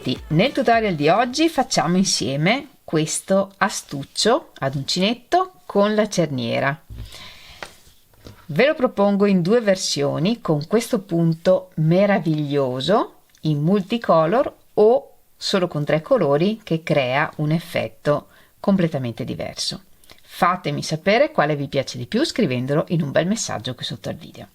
benvenuti. Nel tutorial di oggi facciamo insieme questo astuccio ad uncinetto con la cerniera. Ve lo propongo in due versioni con questo punto meraviglioso in multicolor o solo con 3 colori che crea un effetto completamente diverso. Fatemi sapere quale vi piace di più scrivendolo in un bel messaggio qui sotto al video.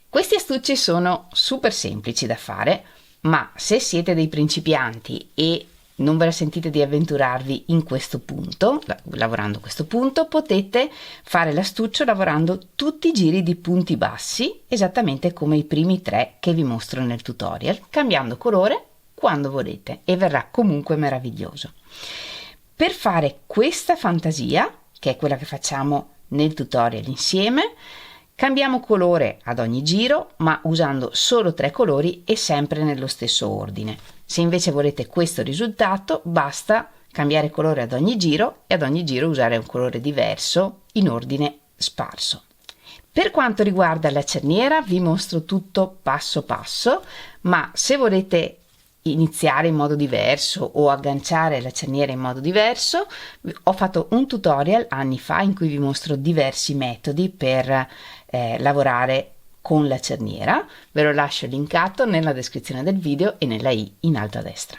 Questi astucci sono super semplici da fare, ma se siete dei principianti e non ve la sentite di avventurarvi in questo punto, lavorando questo punto, potete fare l'astuccio lavorando tutti i giri di punti bassi, esattamente come i primi 3 che vi mostro nel tutorial, cambiando colore quando volete e verrà comunque meraviglioso. Per fare questa fantasia, che è quella che facciamo nel tutorial insieme, cambiamo colore ad ogni giro, ma usando solo 3 colori e sempre nello stesso ordine. Se invece volete questo risultato, basta cambiare colore ad ogni giro e ad ogni giro usare un colore diverso in ordine sparso. Per quanto riguarda la cerniera, vi mostro tutto passo passo, ma se volete iniziare in modo diverso o agganciare la cerniera in modo diverso, ho fatto un tutorial anni fa in cui vi mostro diversi metodi per lavorare con la cerniera. Ve lo lascio linkato nella descrizione del video e nella i in alto a destra.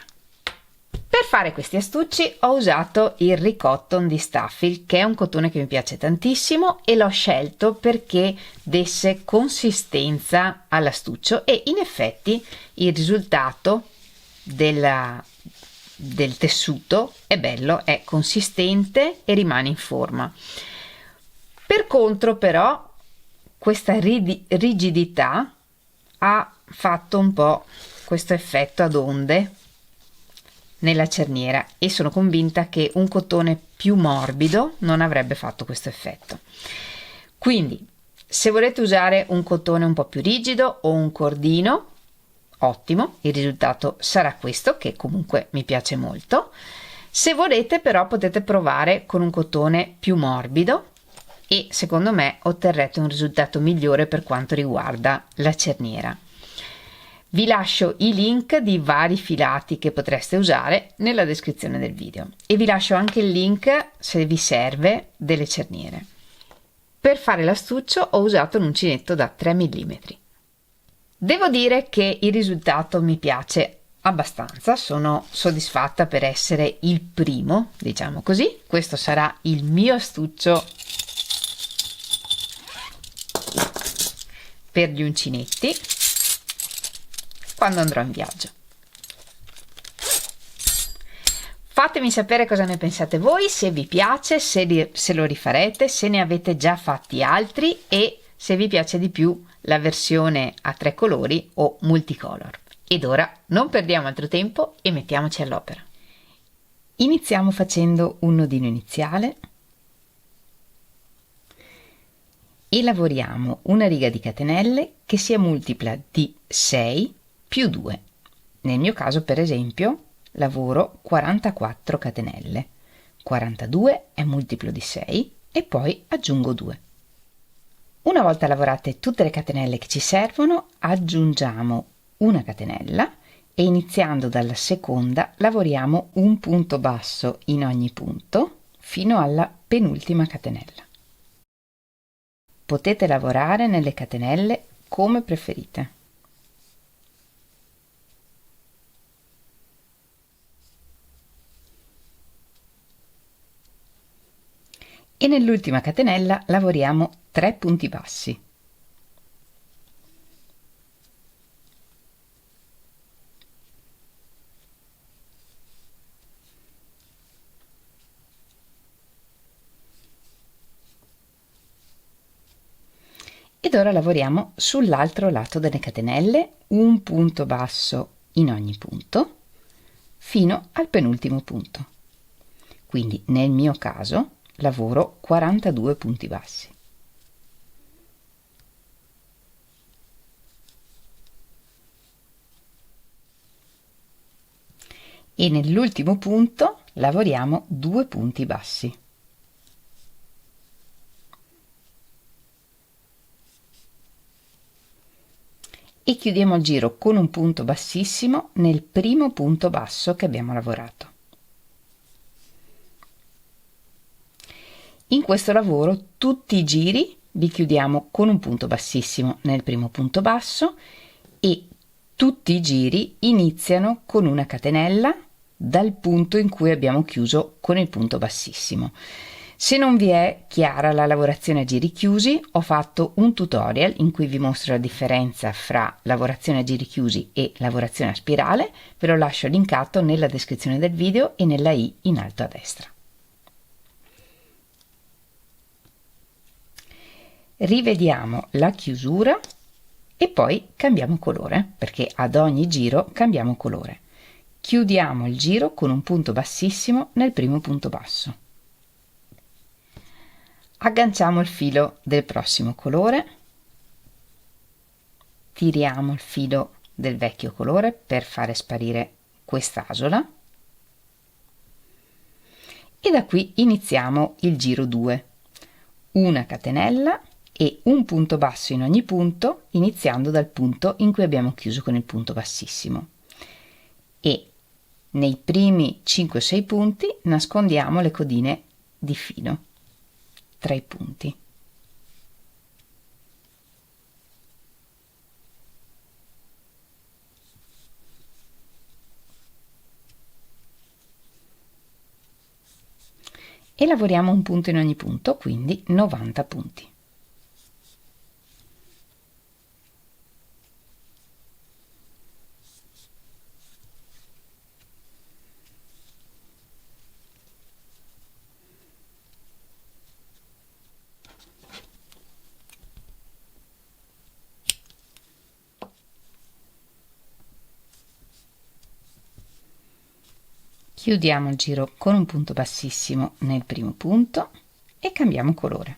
Per fare questi astucci ho usato il Ricotton di Staffil, che è un cotone che mi piace tantissimo e l'ho scelto perché desse consistenza all'astuccio e in effetti il risultato del tessuto è bello, è consistente e rimane in forma. Per contro però questa rigidità ha fatto un po' questo effetto ad onde nella cerniera e sono convinta che un cotone più morbido non avrebbe fatto questo effetto. Quindi se volete usare un cotone un po' più rigido o un cordino, ottimo, il risultato sarà questo, che comunque mi piace molto. Se volete però potete provare con un cotone più morbido e secondo me otterrete un risultato migliore per quanto riguarda la cerniera. Vi lascio i link di vari filati che potreste usare nella descrizione del video e vi lascio anche il link, se vi serve, delle cerniere. Per fare l'astuccio ho usato un uncinetto da 3 mm. Devo dire che il risultato mi piace abbastanza, sono soddisfatta per essere il primo, diciamo così. Questo sarà il mio astuccio per gli uncinetti quando andrò in viaggio. Fatemi sapere cosa ne pensate voi, se vi piace, se lo rifarete, se ne avete già fatti altri e se vi piace di più la versione a 3 colori o multicolor. Ed ora non perdiamo altro tempo e mettiamoci all'opera. Iniziamo facendo un nodino iniziale e lavoriamo una riga di catenelle che sia multipla di 6 più 2. Nel mio caso, per esempio, lavoro 44 catenelle. 42 è multiplo di 6 e poi aggiungo 2. Una volta lavorate tutte le catenelle che ci servono, aggiungiamo una catenella e iniziando dalla seconda lavoriamo un punto basso in ogni punto fino alla penultima catenella. Potete lavorare nelle catenelle come preferite. E nell'ultima catenella lavoriamo 3 punti bassi. Ed ora lavoriamo sull'altro lato delle catenelle, un punto basso in ogni punto, fino al penultimo punto. Quindi nel mio caso lavoro 42 punti bassi. E nell'ultimo punto lavoriamo 2 punti bassi. e chiudiamo il giro con un punto bassissimo nel primo punto basso che abbiamo lavorato. In questo lavoro tutti i giri li chiudiamo con un punto bassissimo nel primo punto basso e tutti i giri iniziano con una catenella dal punto in cui abbiamo chiuso con il punto bassissimo. Se non vi è chiara la lavorazione a giri chiusi, ho fatto un tutorial in cui vi mostro la differenza fra lavorazione a giri chiusi e lavorazione a spirale, ve lo lascio linkato nella descrizione del video e nella i in alto a destra. Rivediamo la chiusura e poi cambiamo colore, perché ad ogni giro cambiamo colore. Chiudiamo il giro con un punto bassissimo nel primo punto basso. Agganciamo il filo del prossimo colore, tiriamo il filo del vecchio colore per fare sparire quest'asola e da qui iniziamo il giro 2. Una catenella e un punto basso in ogni punto, iniziando dal punto in cui abbiamo chiuso con il punto bassissimo. E nei primi 5-6 punti nascondiamo le codine di filo tra i punti. E lavoriamo un punto in ogni punto, quindi 90 punti. Chiudiamo il giro con un punto bassissimo nel primo punto e cambiamo colore.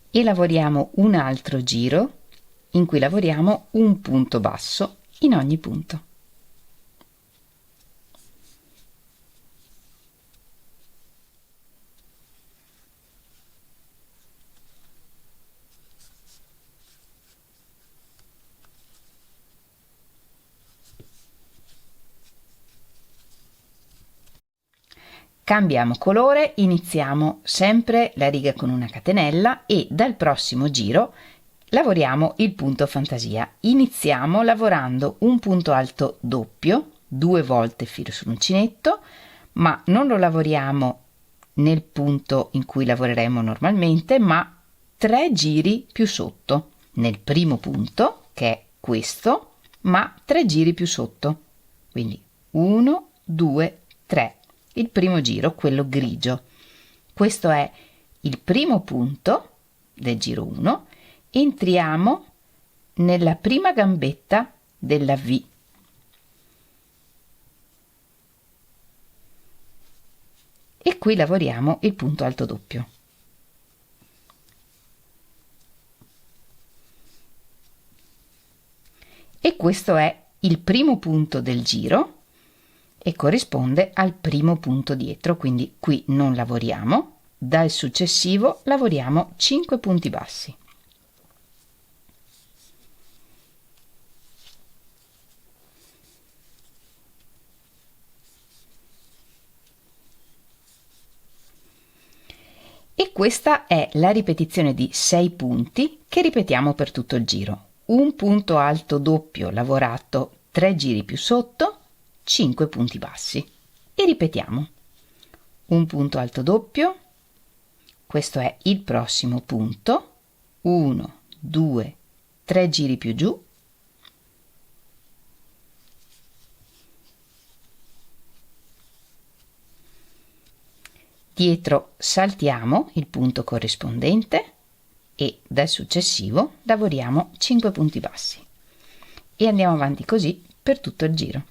E lavoriamo un altro giro in cui lavoriamo un punto basso in ogni punto. Cambiamo colore, iniziamo sempre la riga con una catenella e dal prossimo giro lavoriamo il punto fantasia. Iniziamo lavorando un punto alto doppio, 2 volte filo sull'uncinetto, ma non lo lavoriamo nel punto in cui lavoreremo normalmente, ma 3 giri più sotto, nel primo punto, che è questo, ma 3 giri più sotto. Quindi 1, 2, 3. Il primo giro, quello grigio. Questo è il primo punto del giro 1. Entriamo nella prima gambetta della V. E qui lavoriamo il punto alto doppio. E questo è il primo punto del giro e corrisponde al primo punto dietro, quindi qui non lavoriamo, dal successivo lavoriamo 5 punti bassi. E questa è la ripetizione di 6 punti che ripetiamo per tutto il giro. Un punto alto doppio lavorato 3 giri più sotto, 5 punti bassi e ripetiamo un punto alto doppio, questo è il prossimo punto, 1, 2, 3 giri più giù, dietro saltiamo il punto corrispondente e dal successivo lavoriamo 5 punti bassi e andiamo avanti così per tutto il giro.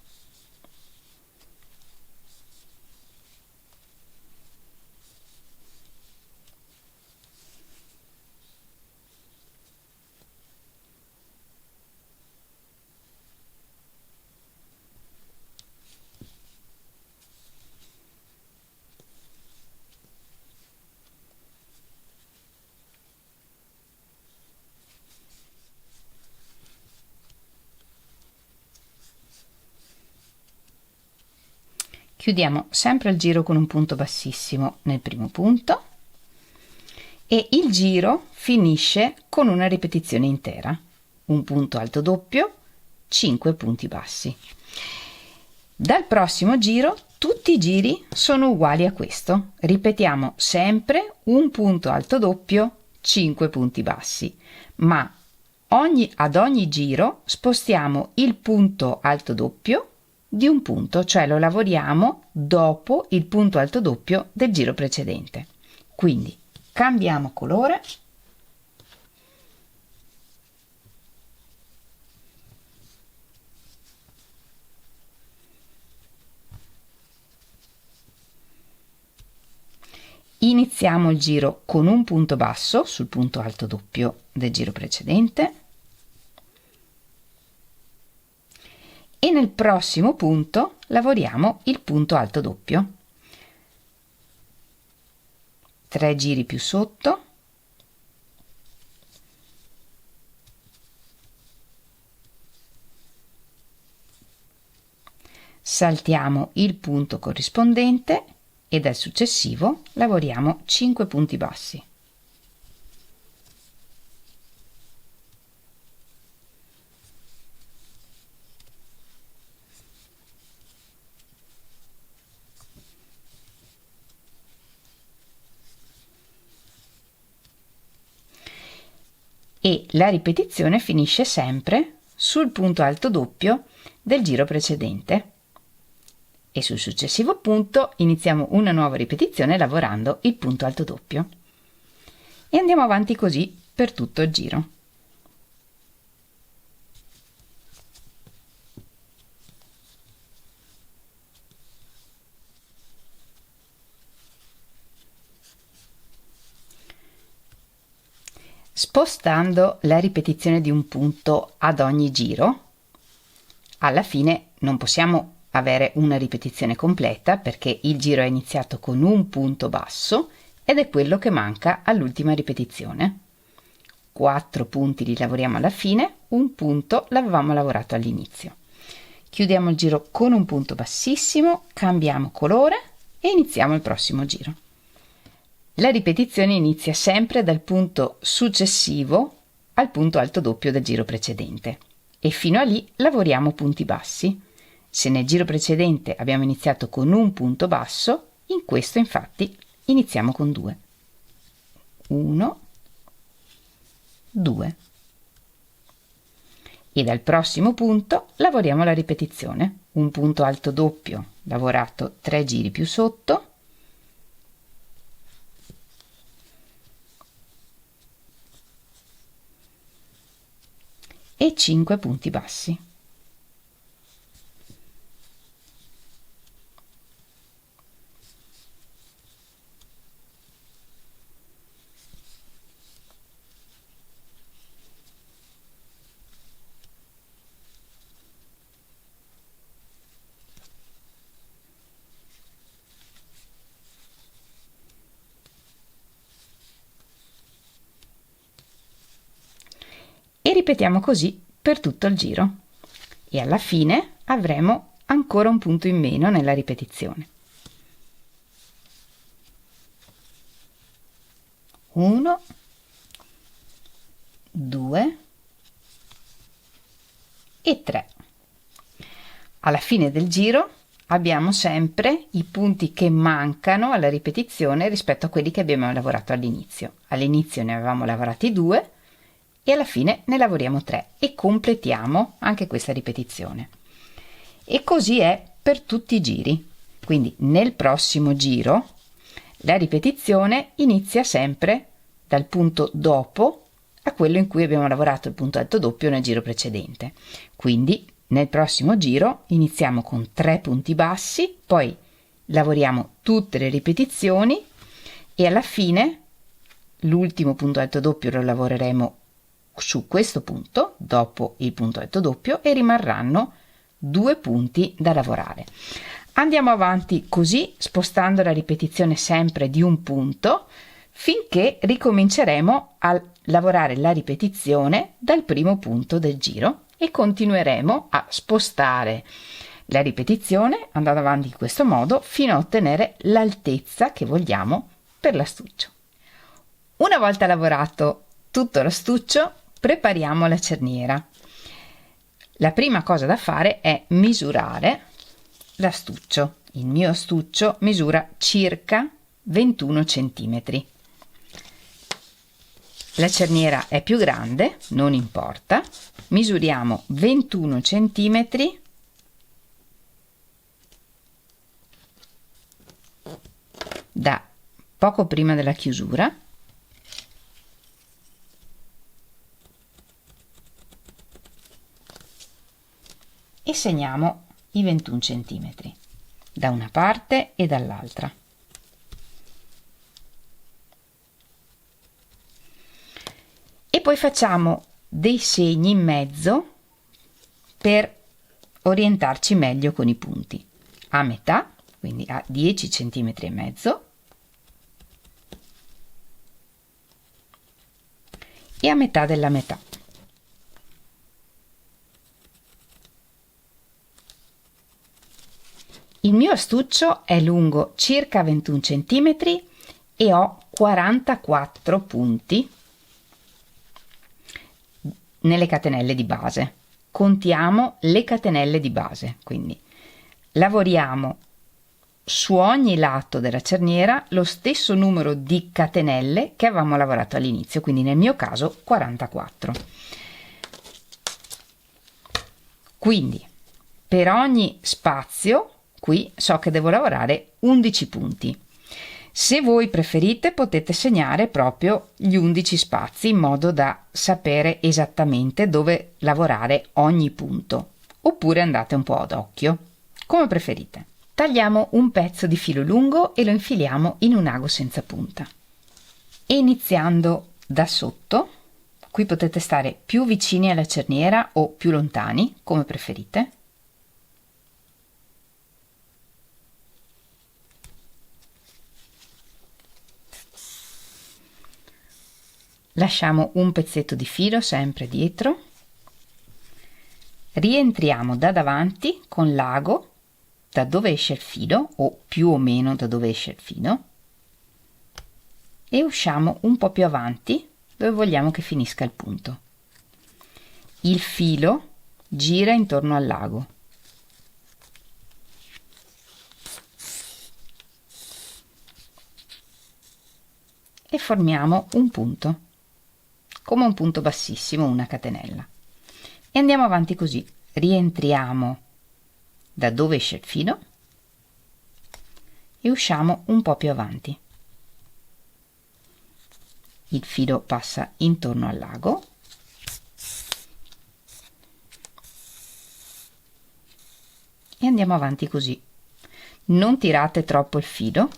Chiudiamo sempre il giro con un punto bassissimo nel primo punto e il giro finisce con una ripetizione intera, un punto alto doppio, 5 punti bassi. Dal prossimo giro tutti i giri sono uguali a questo, ripetiamo sempre un punto alto doppio, 5 punti bassi, ma ad ogni giro spostiamo il punto alto doppio di un punto, cioè lo lavoriamo dopo il punto alto doppio del giro precedente. Quindi cambiamo colore . Iniziamo il giro con un punto basso sul punto alto doppio del giro precedente e nel prossimo punto lavoriamo il punto alto doppio. 3 giri più sotto, saltiamo il punto corrispondente e dal successivo lavoriamo 5 punti bassi. E la ripetizione finisce sempre sul punto alto doppio del giro precedente. E sul successivo punto iniziamo una nuova ripetizione lavorando il punto alto doppio e andiamo avanti così per tutto il giro. Spostando la ripetizione di un punto ad ogni giro, alla fine non possiamo avere una ripetizione completa perché il giro è iniziato con un punto basso ed è quello che manca all'ultima ripetizione. 4 punti li lavoriamo alla fine, un punto l'avevamo lavorato all'inizio. Chiudiamo il giro con un punto bassissimo, cambiamo colore e iniziamo il prossimo giro. La ripetizione inizia sempre dal punto successivo al punto alto doppio del giro precedente e fino a lì lavoriamo punti bassi. Se nel giro precedente abbiamo iniziato con un punto basso, in questo infatti iniziamo con 2. 1, 2. E dal prossimo punto lavoriamo la ripetizione. Un punto alto doppio lavorato 3 giri più sotto, e 5 punti bassi. E ripetiamo così per tutto il giro e alla fine avremo ancora un punto in meno nella ripetizione. 1, 2 e 3. Alla fine del giro abbiamo sempre i punti che mancano alla ripetizione rispetto a quelli che abbiamo lavorato all'inizio. All'inizio ne avevamo lavorati 2 e alla fine ne lavoriamo 3 e completiamo anche questa ripetizione. E così è per tutti i giri. Quindi nel prossimo giro la ripetizione inizia sempre dal punto dopo a quello in cui abbiamo lavorato il punto alto doppio nel giro precedente. Quindi nel prossimo giro iniziamo con 3 punti bassi, poi lavoriamo tutte le ripetizioni e alla fine l'ultimo punto alto doppio lo lavoreremo su questo punto dopo il punto alto doppio e rimarranno 2 punti da lavorare. Andiamo avanti così spostando la ripetizione sempre di un punto finché ricominceremo a lavorare la ripetizione dal primo punto del giro e continueremo a spostare la ripetizione andando avanti in questo modo fino a ottenere l'altezza che vogliamo per l'astuccio. Una volta lavorato tutto l'astuccio, prepariamo la cerniera. La prima cosa da fare è misurare l'astuccio. Il mio astuccio misura circa 21 cm. La cerniera è più grande, non importa, misuriamo 21 cm da poco prima della chiusura e segniamo i 21 cm da una parte e dall'altra. E poi facciamo dei segni in mezzo per orientarci meglio con i punti. A metà, quindi a 10 cm e mezzo, e a metà della metà. Il mio astuccio è lungo circa 21 cm e ho 44 punti nelle catenelle di base. Contiamo le catenelle di base, quindi lavoriamo su ogni lato della cerniera lo stesso numero di catenelle che avevamo lavorato all'inizio, quindi nel mio caso 44. Quindi per ogni spazio qui so che devo lavorare 11 punti. Se voi preferite potete segnare proprio gli 11 spazi in modo da sapere esattamente dove lavorare ogni punto, oppure andate un po' ad occhio, come preferite. Tagliamo un pezzo di filo lungo e lo infiliamo in un ago senza punta. E iniziando da sotto, qui potete stare più vicini alla cerniera o più lontani, come preferite. Lasciamo un pezzetto di filo sempre dietro, rientriamo da davanti con l'ago da dove esce il filo o più o meno da dove esce il filo e usciamo un po' più avanti dove vogliamo che finisca il punto. Il filo gira intorno al lago. E formiamo un punto, come un punto bassissimo, una catenella. E andiamo avanti così, rientriamo da dove esce il filo e usciamo un po' più avanti. Il filo passa intorno al lago e andiamo avanti così. Non tirate troppo il filo.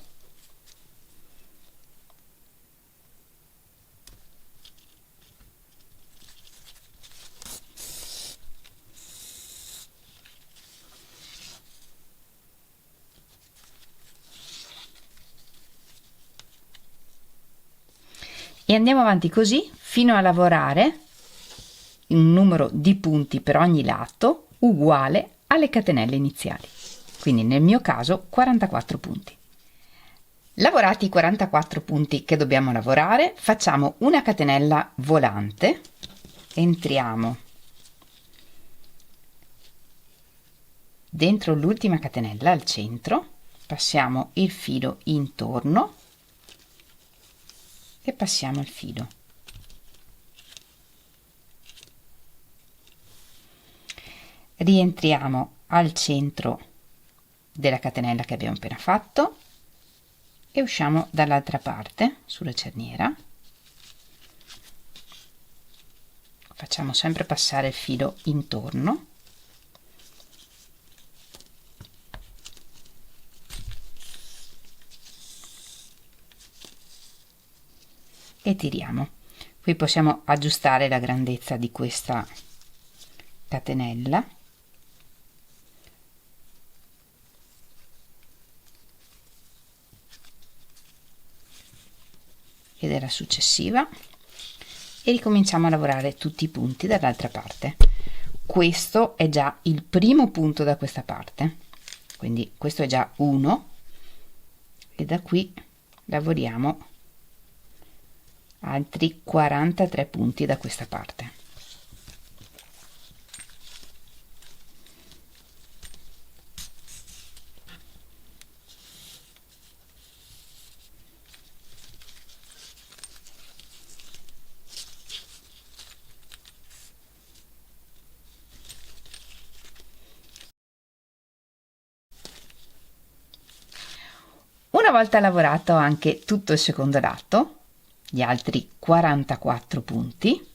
E andiamo avanti così fino a lavorare un numero di punti per ogni lato uguale alle catenelle iniziali, quindi nel mio caso 44 punti. Lavorati i 44 punti che dobbiamo lavorare, facciamo una catenella volante, entriamo dentro l'ultima catenella al centro, passiamo il filo intorno e passiamo il filo. Rientriamo al centro della catenella che abbiamo appena fatto e usciamo dall'altra parte sulla cerniera. Facciamo sempre passare il filo intorno. E tiriamo. Qui possiamo aggiustare la grandezza di questa catenella e della successiva e ricominciamo a lavorare tutti i punti dall'altra parte. questo è già il primo punto da questa parte, quindi questo è già 1 e da qui lavoriamo altri 43 punti da questa parte. Una volta lavorato anche tutto il secondo lato, gli altri 44 punti,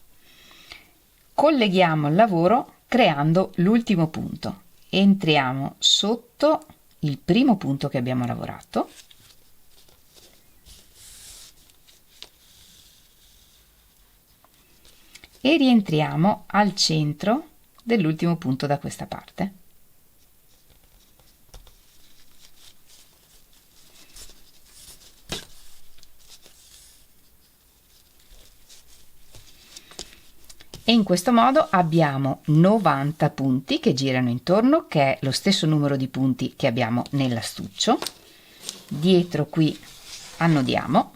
colleghiamo il lavoro creando l'ultimo punto. Entriamo sotto il primo punto che abbiamo lavorato e rientriamo al centro dell'ultimo punto da questa parte. E in questo modo abbiamo 90 punti che girano intorno, che è lo stesso numero di punti che abbiamo nell'astuccio. Dietro qui annodiamo.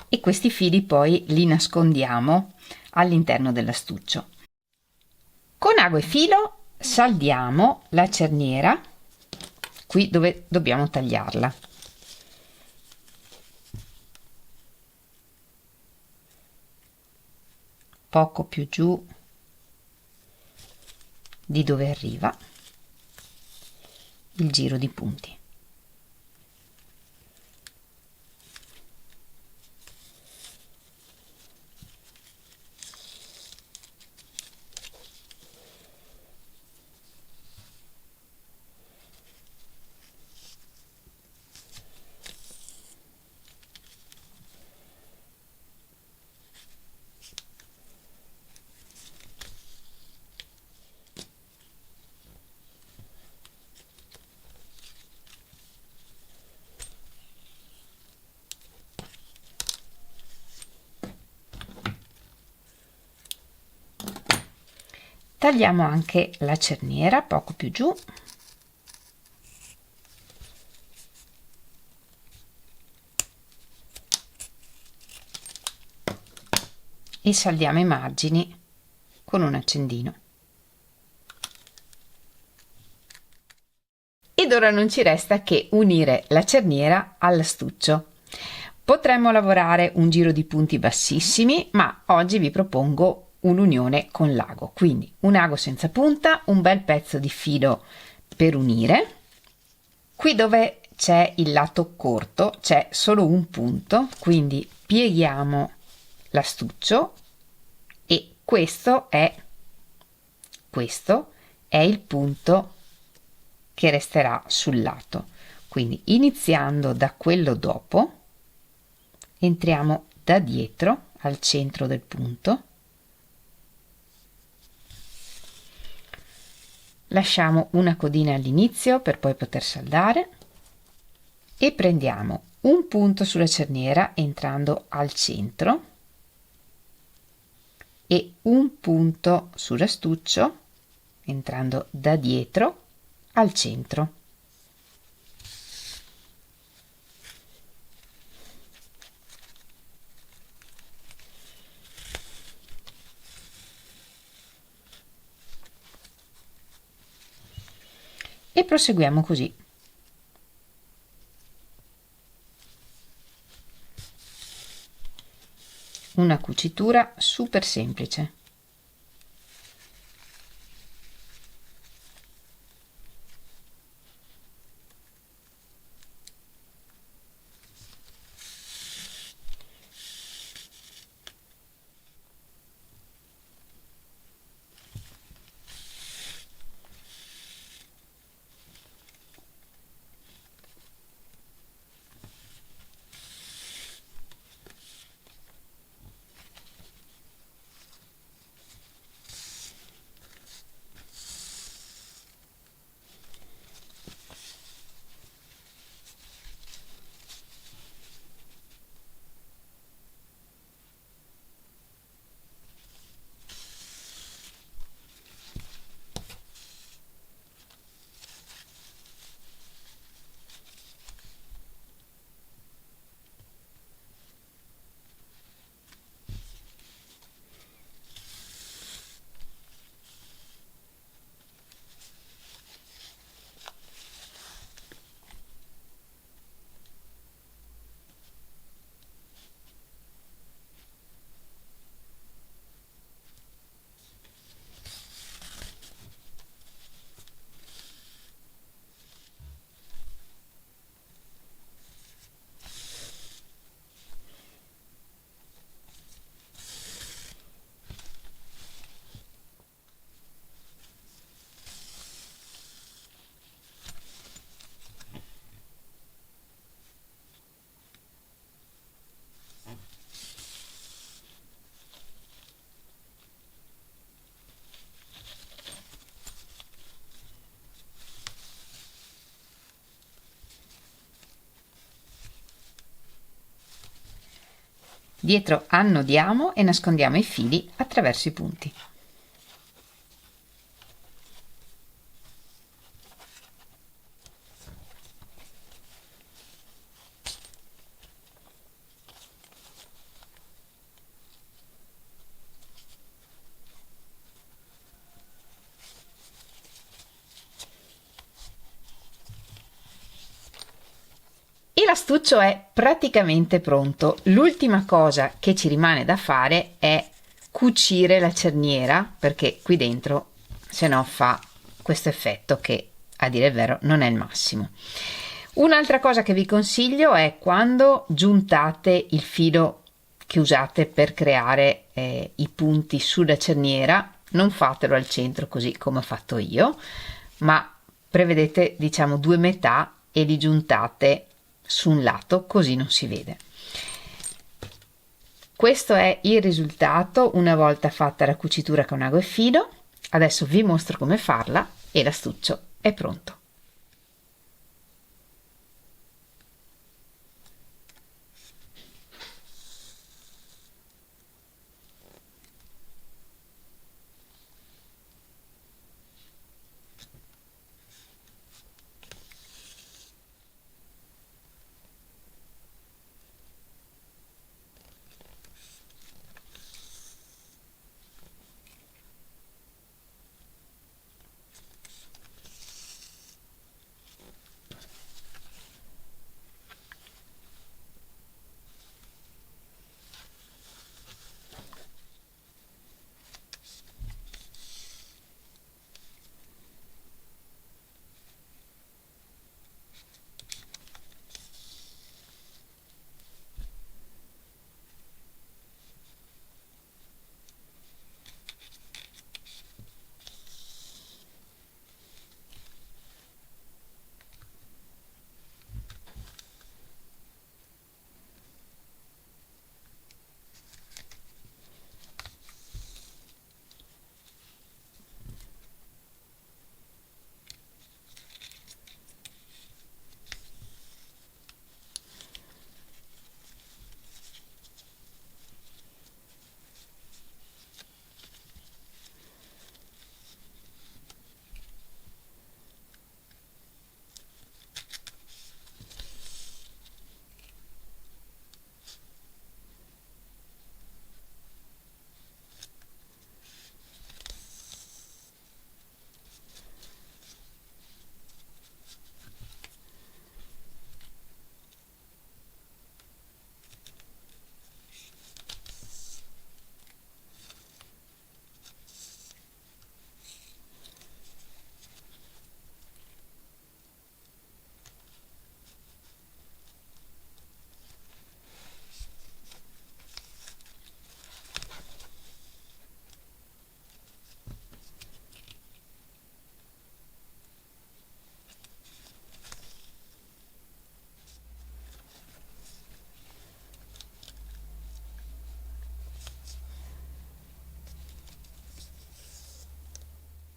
E questi fili poi li nascondiamo all'interno dell'astuccio. Con ago e filo saldiamo la cerniera qui dove dobbiamo tagliarla. Poco più giù di dove arriva il giro di punti. Tagliamo anche la cerniera poco più giù e saldiamo i margini con un accendino. Ed ora non ci resta che unire la cerniera all'astuccio. Potremmo lavorare un giro di punti bassissimi, ma oggi vi propongo un'unione con l'ago, quindi un ago senza punta, un bel pezzo di filo per unire. Qui dove c'è il lato corto c'è solo un punto, quindi pieghiamo l'astuccio e questo è il punto che resterà sul lato. Quindi iniziando da quello dopo entriamo da dietro al centro del punto, lasciamo una codina all'inizio per poi poter saldare e prendiamo un punto sulla cerniera entrando al centro e un punto sull'astuccio entrando da dietro al centro. E proseguiamo così. Una cucitura super semplice. Dietro annodiamo e nascondiamo i fili attraverso i punti. E l'astuccio è praticamente pronto. L'ultima cosa che ci rimane da fare è cucire la cerniera, perché qui dentro se no fa questo effetto che, a dire il vero, non è il massimo. Un'altra cosa che vi consiglio è, quando giuntate il filo che usate per creare i punti sulla cerniera, non fatelo al centro così come ho fatto io, ma prevedete, diciamo, due metà e li giuntate su un lato, così non si vede. Questo è il risultato una volta fatta la cucitura con ago e filo. Adesso vi mostro come farla e l'astuccio è pronto.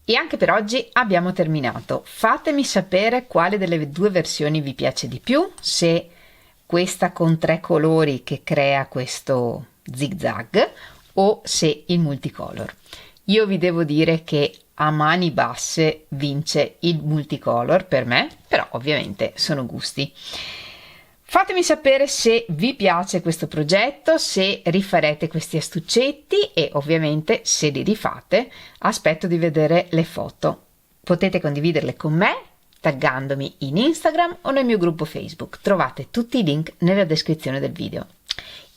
E anche per oggi abbiamo terminato. Fatemi sapere quale delle due versioni vi piace di più, se questa con 3 colori che crea questo zigzag o se il multicolor. Io vi devo dire che a mani basse vince il multicolor per me, però ovviamente sono gusti. Fatemi sapere se vi piace questo progetto, se rifarete questi astuccetti e ovviamente se li rifate aspetto di vedere le foto. Potete condividerle con me taggandomi in Instagram o nel mio gruppo Facebook. Trovate tutti i link nella descrizione del video.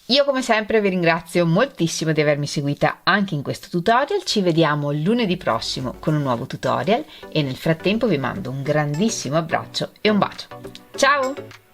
Io come sempre vi ringrazio moltissimo di avermi seguita anche in questo tutorial. Ci vediamo lunedì prossimo con un nuovo tutorial e nel frattempo vi mando un grandissimo abbraccio e un bacio. Ciao!